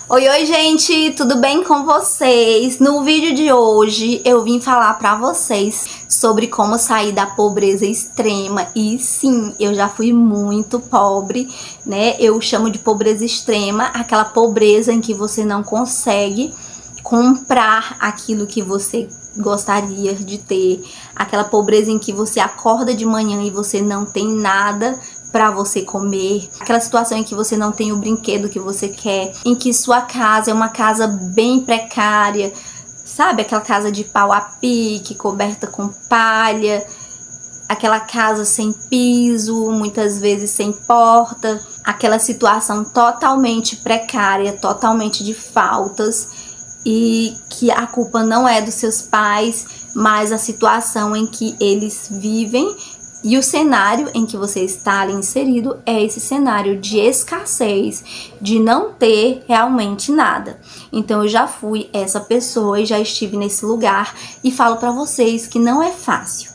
Oi, oi, gente, tudo bem com vocês? No vídeo de hoje eu vim falar pra vocês sobre como sair da pobreza extrema. E sim, eu já fui muito pobre, né? Eu chamo de pobreza extrema aquela pobreza em que você não consegue comprar aquilo que você gostaria de ter, aquela pobreza em que você acorda de manhã e você não tem nada para você comer, aquela situação em que você não tem o brinquedo que você quer, em que sua casa é uma casa bem precária, sabe? Aquela casa de pau a pique, coberta com palha, aquela casa sem piso, muitas vezes sem porta, aquela situação totalmente precária, totalmente de faltas, e que a culpa não é dos seus pais, mas a situação em que eles vivem. E o cenário em que você está ali inserido é esse cenário de escassez, de não ter realmente nada. Então eu já fui essa pessoa e já estive nesse lugar e falo para vocês que não é fácil.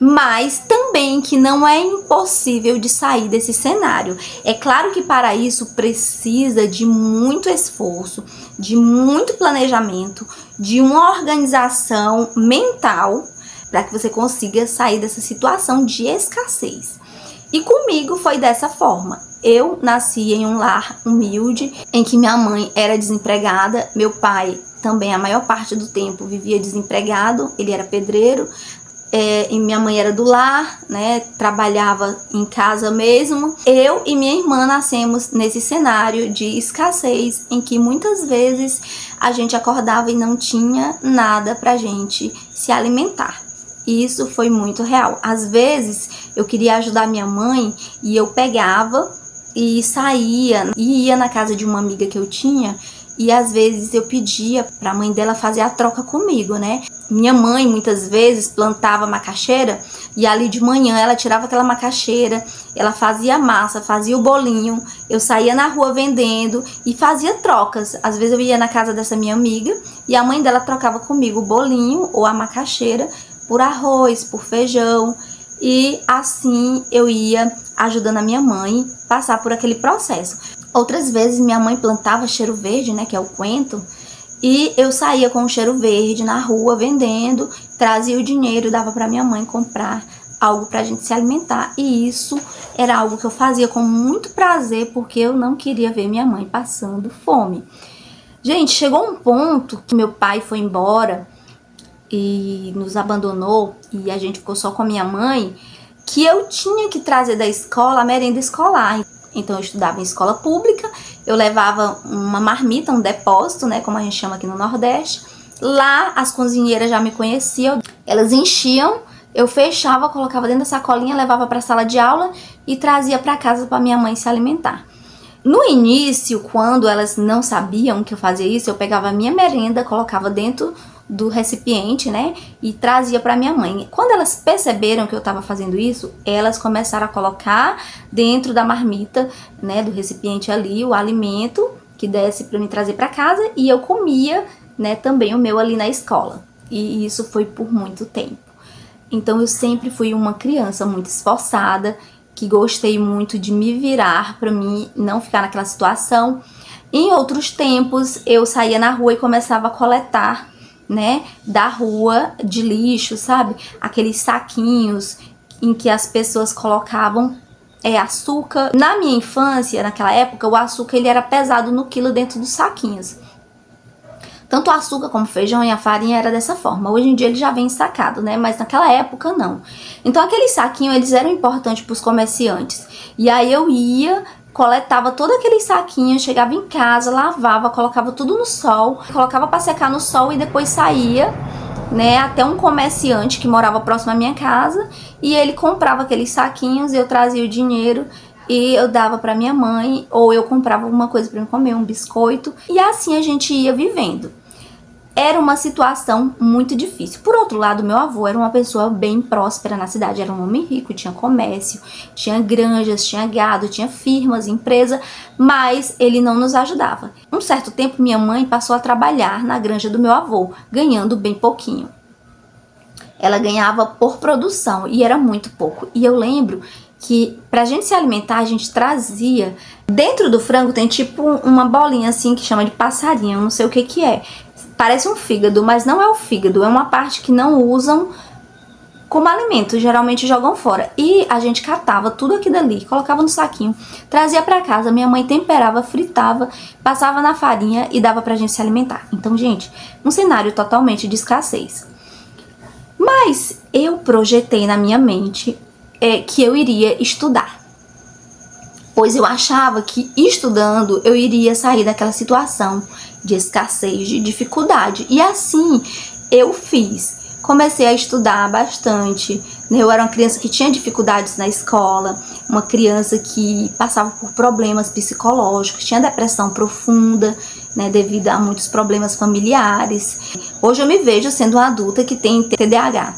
Mas também que não é impossível de sair desse cenário. É claro que para isso precisa de muito esforço, de muito planejamento, de uma organização mental, para que você consiga sair dessa situação de escassez. E comigo foi dessa forma. Eu nasci em um lar humilde, em que minha mãe era desempregada, meu pai também a maior parte do tempo vivia desempregado, ele era pedreiro, e minha mãe era do lar, né, trabalhava em casa mesmo. Eu e minha irmã nascemos nesse cenário de escassez, em que muitas vezes a gente acordava e não tinha nada pra gente se alimentar. E isso foi muito real. Às vezes eu queria ajudar minha mãe e eu pegava e saía e ia na casa de uma amiga que eu tinha, e às vezes eu pedia para a mãe dela fazer a troca comigo, né? Minha mãe muitas vezes plantava macaxeira e ali de manhã ela tirava aquela macaxeira, ela fazia massa, fazia o bolinho, eu saía na rua vendendo e fazia trocas. Às vezes eu ia na casa dessa minha amiga e a mãe dela trocava comigo o bolinho ou a macaxeira por arroz, por feijão, e assim eu ia ajudando a minha mãe passar por aquele processo. Outras vezes minha mãe plantava cheiro verde, né, que é o coentro, e eu saía com o cheiro verde na rua vendendo, trazia o dinheiro, dava para minha mãe comprar algo pra gente se alimentar. E isso era algo que eu fazia com muito prazer, porque eu não queria ver minha mãe passando fome. Gente, chegou um ponto que meu pai foi embora e nos abandonou e a gente ficou só com a minha mãe, que eu tinha que trazer da escola a merenda escolar. Então eu estudava em escola pública, eu levava uma marmita, um depósito, né, como a gente chama aqui no Nordeste. Lá as cozinheiras já me conheciam, elas enchiam, eu fechava, colocava dentro da sacolinha, levava para a sala de aula e trazia para casa para minha mãe se alimentar. No início, quando elas não sabiam que eu fazia isso, eu pegava a minha merenda, colocava dentro do recipiente, né, e trazia para minha mãe. Quando elas perceberam que eu estava fazendo isso, elas começaram a colocar dentro da marmita, né, do recipiente ali, o alimento que desse para me trazer para casa, e eu comia, né, também o meu ali na escola. E isso foi por muito tempo. Então eu sempre fui uma criança muito esforçada, que gostei muito de me virar para mim não ficar naquela situação. Em outros tempos eu saía na rua e começava a coletar, né, da rua de lixo, sabe? Aqueles saquinhos em que as pessoas colocavam açúcar. Na minha infância, naquela época, o açúcar ele era pesado no quilo dentro dos saquinhos. Tanto o açúcar como o feijão e a farinha era dessa forma. Hoje em dia ele já vem sacado, né? Mas naquela época não. Então aqueles saquinhos eles eram importantes para os comerciantes. E aí eu ia, coletava todo aquele saquinho, chegava em casa, lavava, colocava tudo no sol, colocava para secar no sol e depois saía, né, até um comerciante que morava próximo à minha casa, e ele comprava aqueles saquinhos, eu trazia o dinheiro e eu dava para minha mãe, ou eu comprava alguma coisa para eu comer, um biscoito, e assim a gente ia vivendo. Era uma situação muito difícil. Por outro lado, meu avô era uma pessoa bem próspera na cidade, era um homem rico, tinha comércio, tinha granjas, tinha gado, tinha firmas, empresa, mas ele não nos ajudava. Um certo tempo, minha mãe passou a trabalhar na granja do meu avô, ganhando bem pouquinho. Ela ganhava por produção e era muito pouco. E eu lembro que pra gente se alimentar, a gente trazia... Dentro do frango tem tipo uma bolinha assim que chama de passarinho, não sei o que que é. Parece um fígado, mas não é o fígado, é uma parte que não usam como alimento, geralmente jogam fora. E a gente catava tudo aquilo ali, colocava no saquinho, trazia pra casa, minha mãe temperava, fritava, passava na farinha e dava pra gente se alimentar. Então, gente, um cenário totalmente de escassez. Mas eu projetei na minha mente que eu iria estudar. Pois eu achava que estudando eu iria sair daquela situação de escassez, de dificuldade. E assim eu fiz. Comecei a estudar bastante. Eu era uma criança que tinha dificuldades na escola, uma criança que passava por problemas psicológicos, tinha depressão profunda, né, devido a muitos problemas familiares. Hoje eu me vejo sendo uma adulta que tem TDAH.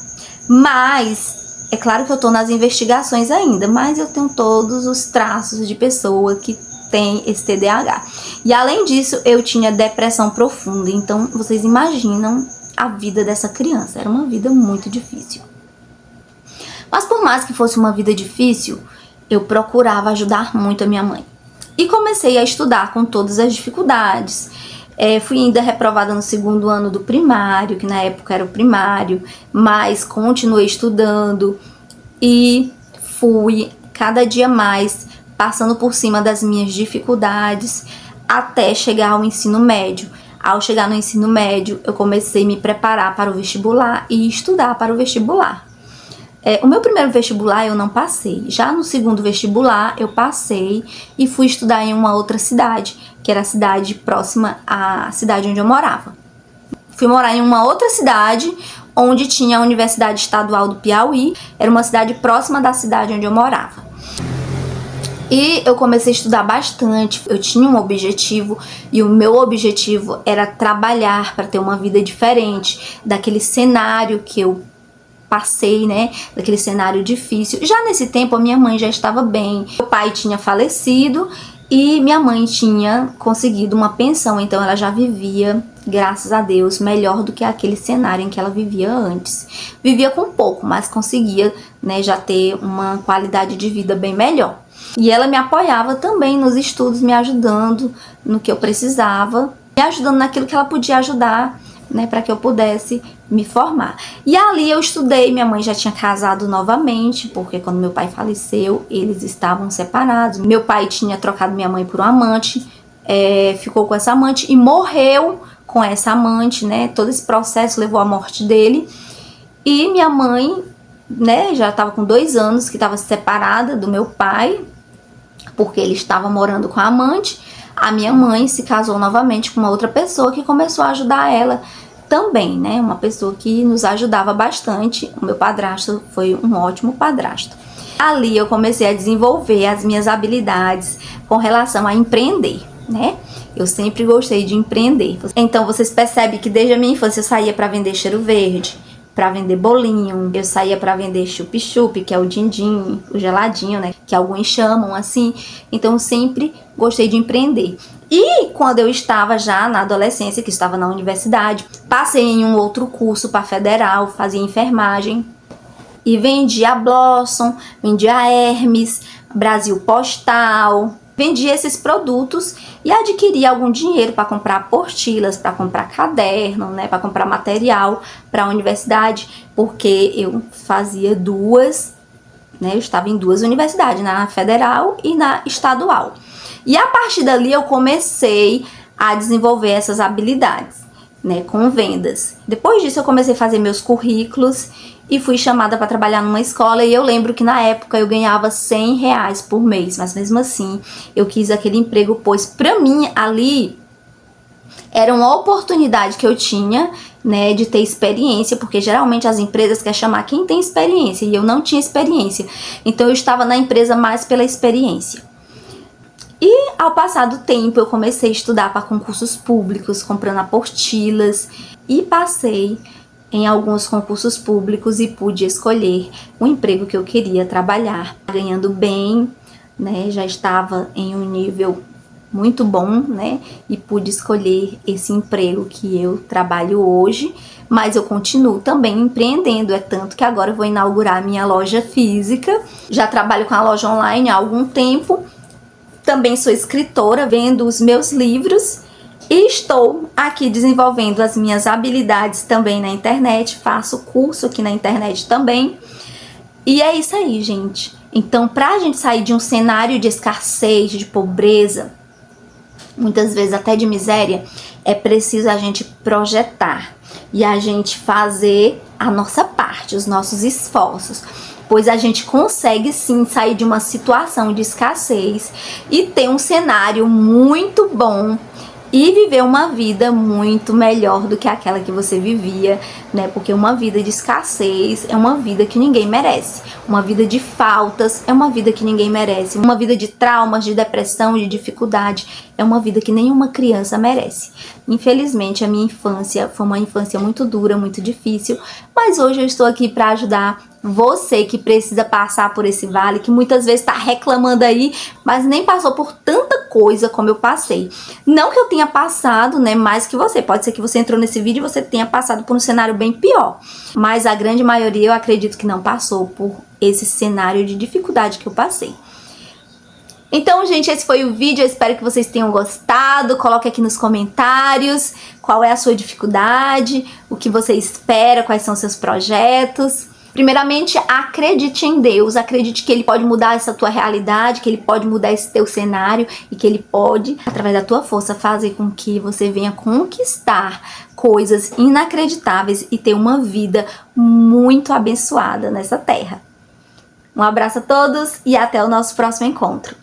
Mas é claro que eu tô nas investigações ainda, mas eu tenho todos os traços de pessoa que tem esse TDAH. E além disso, eu tinha depressão profunda. Então, vocês imaginam a vida dessa criança. Era uma vida muito difícil. Mas por mais que fosse uma vida difícil, eu procurava ajudar muito a minha mãe. E comecei a estudar com todas as dificuldades. Fui ainda reprovada no segundo ano do primário, que na época era o primário, mas continuei estudando e fui cada dia mais passando por cima das minhas dificuldades até chegar ao ensino médio. Ao chegar no ensino médio, eu comecei a me preparar para o vestibular e estudar para o vestibular. O meu primeiro vestibular eu não passei. Já no segundo vestibular eu passei e fui estudar em uma outra cidade, que era a cidade próxima à cidade onde eu morava. Fui morar em uma outra cidade onde tinha a Universidade Estadual do Piauí. Era uma cidade próxima da cidade onde eu morava. E eu comecei a estudar bastante. Eu tinha um objetivo e o meu objetivo era trabalhar para ter uma vida diferente daquele cenário que eu passei, né, daquele cenário difícil. Já nesse tempo a minha mãe já estava bem, meu pai tinha falecido e minha mãe tinha conseguido uma pensão, então ela já vivia, graças a Deus, melhor do que aquele cenário em que ela vivia antes. Vivia com pouco, mas conseguia, né, já ter uma qualidade de vida bem melhor. E ela me apoiava também nos estudos, me ajudando no que eu precisava, me ajudando naquilo que ela podia ajudar, né, para que eu pudesse me formar. E ali eu estudei, minha mãe já tinha casado novamente, porque quando meu pai faleceu, eles estavam separados. Meu pai tinha trocado minha mãe por um amante, ficou com essa amante e morreu com essa amante, né? Todo esse processo levou à morte dele. E minha mãe, né, já estava com 2 anos que estava separada do meu pai, porque ele estava morando com a amante. A minha mãe se casou novamente com uma outra pessoa que começou a ajudar ela também, né? Uma pessoa que nos ajudava bastante. O meu padrasto foi um ótimo padrasto. Ali eu comecei a desenvolver as minhas habilidades com relação a empreender, né? Eu sempre gostei de empreender. Então vocês percebem que desde a minha infância eu saía para vender cheiro verde, para vender bolinho, eu saía para vender chup-chup, que é o din-din, o geladinho, né, que alguns chamam assim. Então eu sempre gostei de empreender. E quando eu estava já na adolescência, que estava na universidade, passei em um outro curso para federal, fazia enfermagem e vendia Blossom, vendia Hermes, Brasil Postal. Vendia esses produtos e adquiria algum dinheiro para comprar apostilas, para comprar caderno, né, para comprar material para a universidade, porque eu fazia 2, né, eu estava em 2 universidades, na federal e na estadual. E a partir dali eu comecei a desenvolver essas habilidades, né, com vendas. Depois disso eu comecei a fazer meus currículos e fui chamada para trabalhar numa escola. E eu lembro que na época eu ganhava R$100 por mês, mas mesmo assim eu quis aquele emprego, pois para mim ali era uma oportunidade que eu tinha, né, de ter experiência, porque geralmente as empresas querem chamar quem tem experiência e eu não tinha experiência, então eu estava na empresa mais pela experiência. E ao passar do tempo eu comecei a estudar para concursos públicos, comprando apostilas, e passei em alguns concursos públicos e pude escolher o emprego que eu queria trabalhar, ganhando bem, né? Já estava em um nível muito bom, né? E pude escolher esse emprego que eu trabalho hoje, mas eu continuo também empreendendo. É tanto que agora eu vou inaugurar a minha loja física. Já trabalho com a loja online há algum tempo. Também sou escritora, vendo os meus livros. E estou aqui desenvolvendo as minhas habilidades também na internet. Faço curso aqui na internet também. E é isso aí, gente. Então, pra gente sair de um cenário de escassez, de pobreza, muitas vezes até de miséria, é preciso a gente projetar e a gente fazer a nossa parte, os nossos esforços, pois a gente consegue sim sair de uma situação de escassez e ter um cenário muito bom e viver uma vida muito melhor do que aquela que você vivia, né? Porque uma vida de escassez é uma vida que ninguém merece. Uma vida de faltas é uma vida que ninguém merece. Uma vida de traumas, de depressão, de dificuldade é uma vida que nenhuma criança merece. Infelizmente, a minha infância foi uma infância muito dura, muito difícil, mas hoje eu estou aqui para ajudar você que precisa passar por esse vale, que muitas vezes está reclamando aí, mas nem passou por tanta coisa como eu passei. Não que eu tenha passado, né, mais que você. Pode ser que você entrou nesse vídeo e você tenha passado por um cenário bem pior. Mas a grande maioria eu acredito que não passou por esse cenário de dificuldade que eu passei. Então, gente, esse foi o vídeo. Eu espero que vocês tenham gostado. Coloque aqui nos comentários qual é a sua dificuldade, o que você espera, quais são os seus projetos. Primeiramente, acredite em Deus, acredite que Ele pode mudar essa tua realidade, que Ele pode mudar esse teu cenário e que Ele pode, através da tua força, fazer com que você venha conquistar coisas inacreditáveis e ter uma vida muito abençoada nessa terra. Um abraço a todos e até o nosso próximo encontro.